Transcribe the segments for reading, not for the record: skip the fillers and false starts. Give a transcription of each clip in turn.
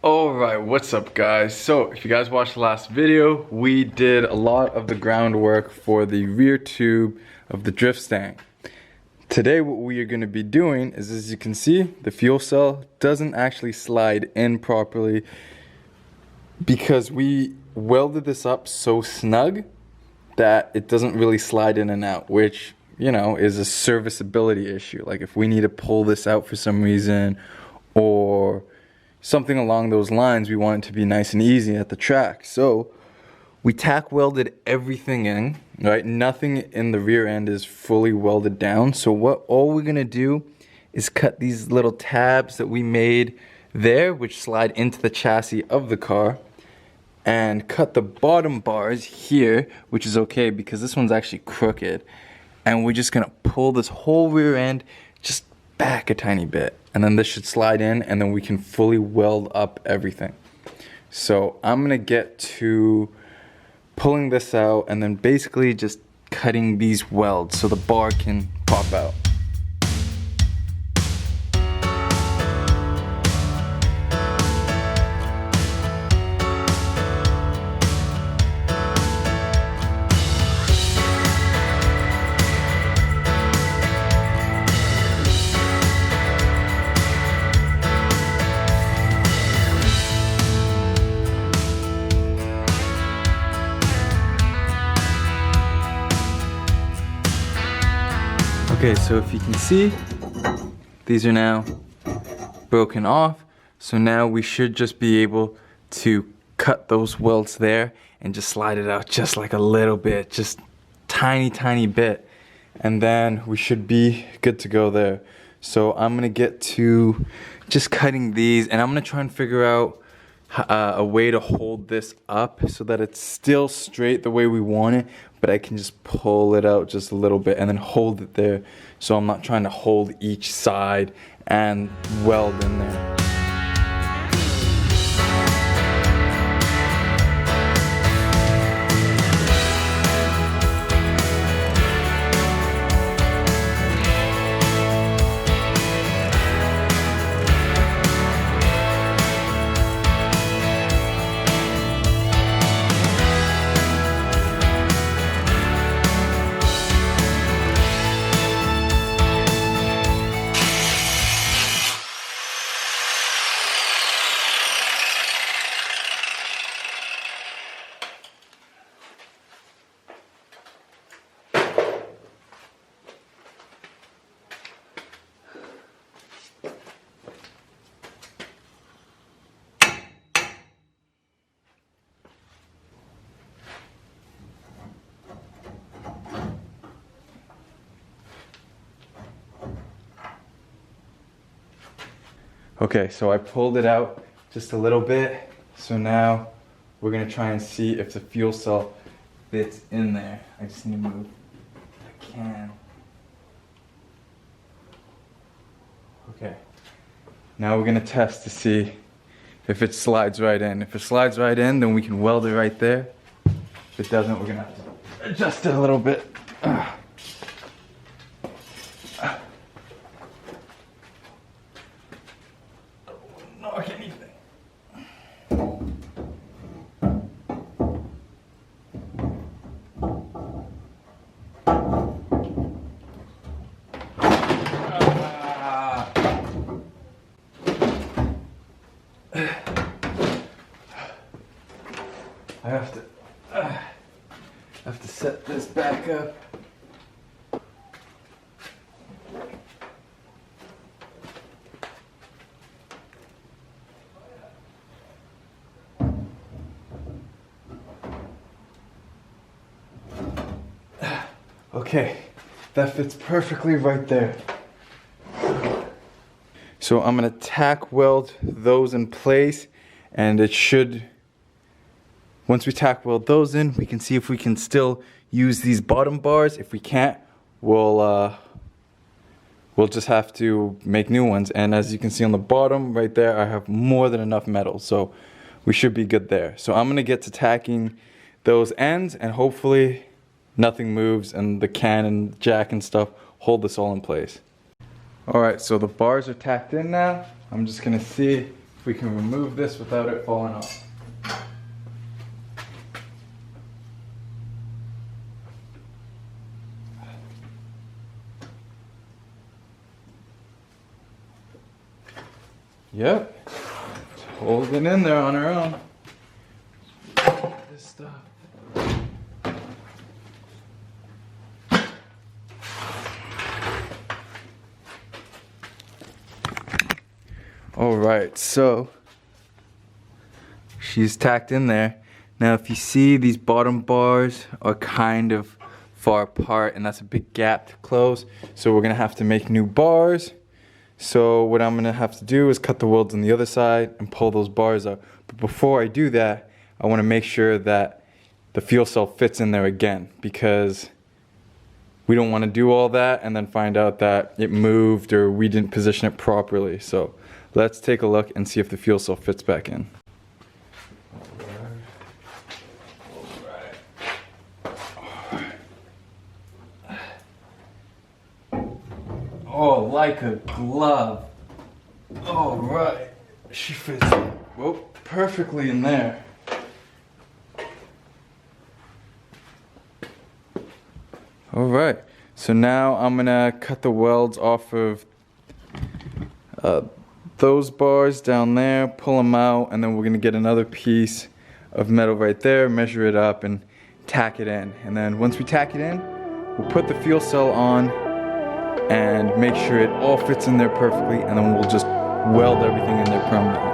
Alright, what's up guys? So, if you guys watched the last video, we did a lot of the groundwork for the rear tube of the drift stang. Today what we are going to be doing is, as you can see, the fuel cell doesn't actually slide in properly because we welded this up so snug that it doesn't really slide in and out, which, you know, is a serviceability issue. Like if we need to pull this out for some reason or something along those lines, we want it to be nice and easy at the track. So we tack welded everything in, right? Nothing in the rear end is fully welded down. So all we're gonna do is cut these little tabs that we made there, which slide into the chassis of the car, and cut the bottom bars here, which is okay because this one's actually crooked. And we're just gonna pull this whole rear end just back a tiny bit, and then this should slide in, and then we can fully weld up everything. So I'm gonna get to pulling this out and then basically just cutting these welds so the bar can pop out. Okay, so if you can see, these are now broken off. So now we should just be able to cut those welds there and just slide it out just like a little bit, just tiny bit. And then we should be good to go there. So I'm gonna get to just cutting these, and I'm gonna try and figure out a way to hold this up so that it's still straight the way we want it, but I can just pull it out just a little bit and then hold it there, so I'm not trying to hold each side and weld in there. Okay, so I pulled it out just a little bit. So now we're gonna try and see if the fuel cell fits in there. I just need to move the can. Okay, now we're gonna test to see if it slides right in. If it slides right in, then we can weld it right there. If it doesn't, we're gonna have to adjust it a little bit. Knock anything. I have to set this back up. Okay, that fits perfectly right there. So I'm gonna tack weld those in place, and it should, once we tack weld those in, we can see if we can still use these bottom bars. If we can't, we'll just have to make new ones. And as you can see on the bottom right there, I have more than enough metal, so we should be good there. So I'm gonna get to tacking those ends, and hopefully nothing moves and the can and jack and stuff hold this all in place. Alright, so the bars are tacked in now. I'm just gonna see if we can remove this without it falling off. Yep, it's holding in there on her own. This stuff. All right, so she's tacked in there. Now if you see, these bottom bars are kind of far apart and that's a big gap to close. So we're gonna have to make new bars. So what I'm gonna have to do is cut the welds on the other side and pull those bars out. But before I do that, I wanna make sure that the fuel cell fits in there again, because we don't wanna do all that and then find out that it moved or we didn't position it properly. So let's take a look and see if the fuel cell fits back in. Oh, like a glove. All right, she fits, whoa, perfectly in there. All right, so now I'm gonna cut the welds off of those bars down there, pull them out, and then we're gonna get another piece of metal right there, measure it up, and tack it in. And then once we tack it in, we'll put the fuel cell on and make sure it all fits in there perfectly, and then we'll just weld everything in there permanently.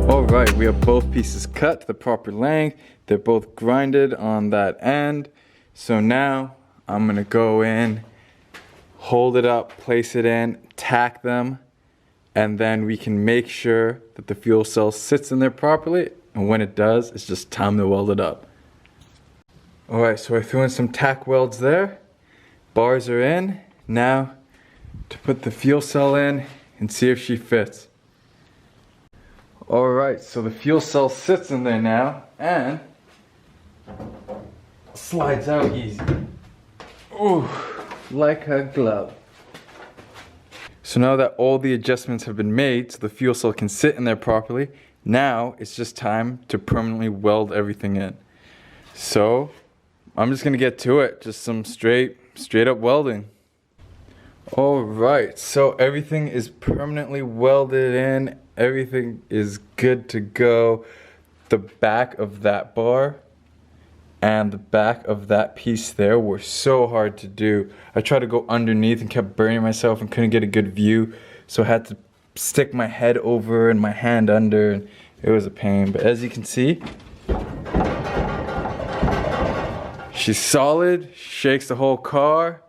Alright, we have both pieces cut to the proper length. They're both grinded on that end. So now I'm gonna go in, hold it up, place it in, tack them, and then we can make sure that the fuel cell sits in there properly. And when it does, it's just time to weld it up. Alright, so I threw in some tack welds there. Bars are in. Now to put the fuel cell in and see if she fits. Alright, so the fuel cell sits in there now and slides out easy. Ooh, like a glove. So now that all the adjustments have been made so the fuel cell can sit in there properly, now it's just time to permanently weld everything in. So I'm just gonna get to it, just some straight up welding. Alright, so everything is permanently welded in, everything is good to go. The back of that bar and the back of that piece there were so hard to do. I tried to go underneath and kept burning myself and couldn't get a good view, so I had to stick my head over and my hand under, and it was a pain. But as you can see, she's solid, shakes the whole car,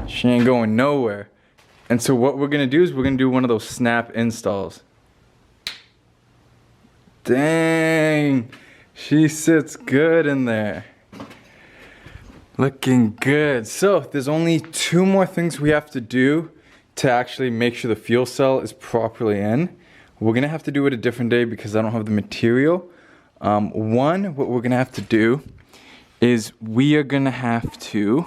she ain't going nowhere. And so what we're gonna do is we're gonna do one of those snap installs. Dang, she sits good in there. Looking good. So there's only 2 more things we have to do to actually make sure the fuel cell is properly in. We're gonna have to do it a different day because I don't have the material. One, what we're gonna have to do is we are gonna have to,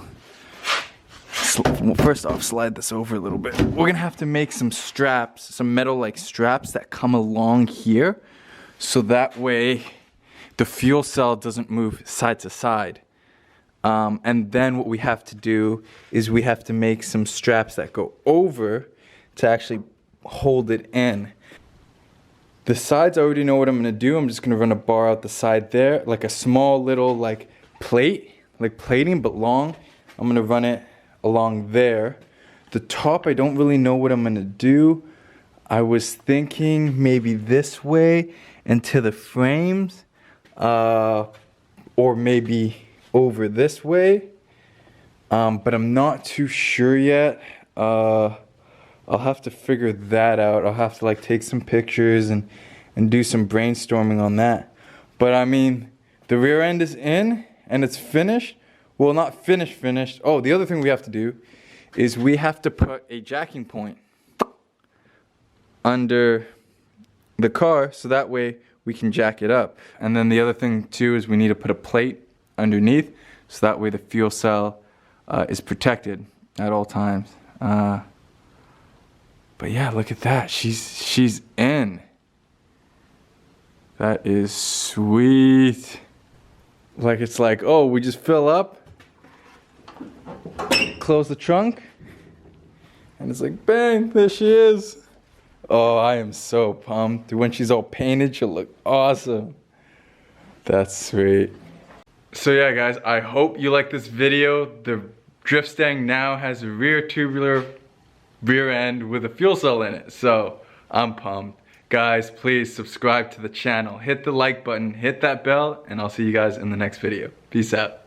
first off, slide this over a little bit. We're gonna have to make some straps, some metal like straps that come along here, so that way the fuel cell doesn't move side to side. And then what we have to do is we have to make some straps that go over to actually hold it in. The sides, I already know what I'm gonna do. I'm just gonna run a bar out the side there, like a small little like plate, like plating but long. I'm gonna run it along there. The top, I don't really know what I'm gonna do. I was thinking maybe this way into the frames, or maybe over this way, but I'm not too sure yet. I'll have to figure that out. I'll have to like take some pictures and do some brainstorming on that. But I mean, the rear end is in and it's finished. well, not finished. Oh, the other thing we have to do is we have to put a jacking point under the car so that way we can jack it up. And then the other thing too is we need to put a plate underneath so that way the fuel cell is protected at all times. But yeah, look at that. She's in. That is sweet. Like it's like, oh, we just fill up, close the trunk, and it's like, bang, there she is. Oh, I am so pumped. When she's all painted, she'll look awesome. That's sweet. So yeah, guys, I hope you like this video. The drift stang now has a rear tubular rear end with a fuel cell in it. So I'm pumped. Guys, please subscribe to the channel. Hit the like button, hit that bell, and I'll see you guys in the next video. Peace out.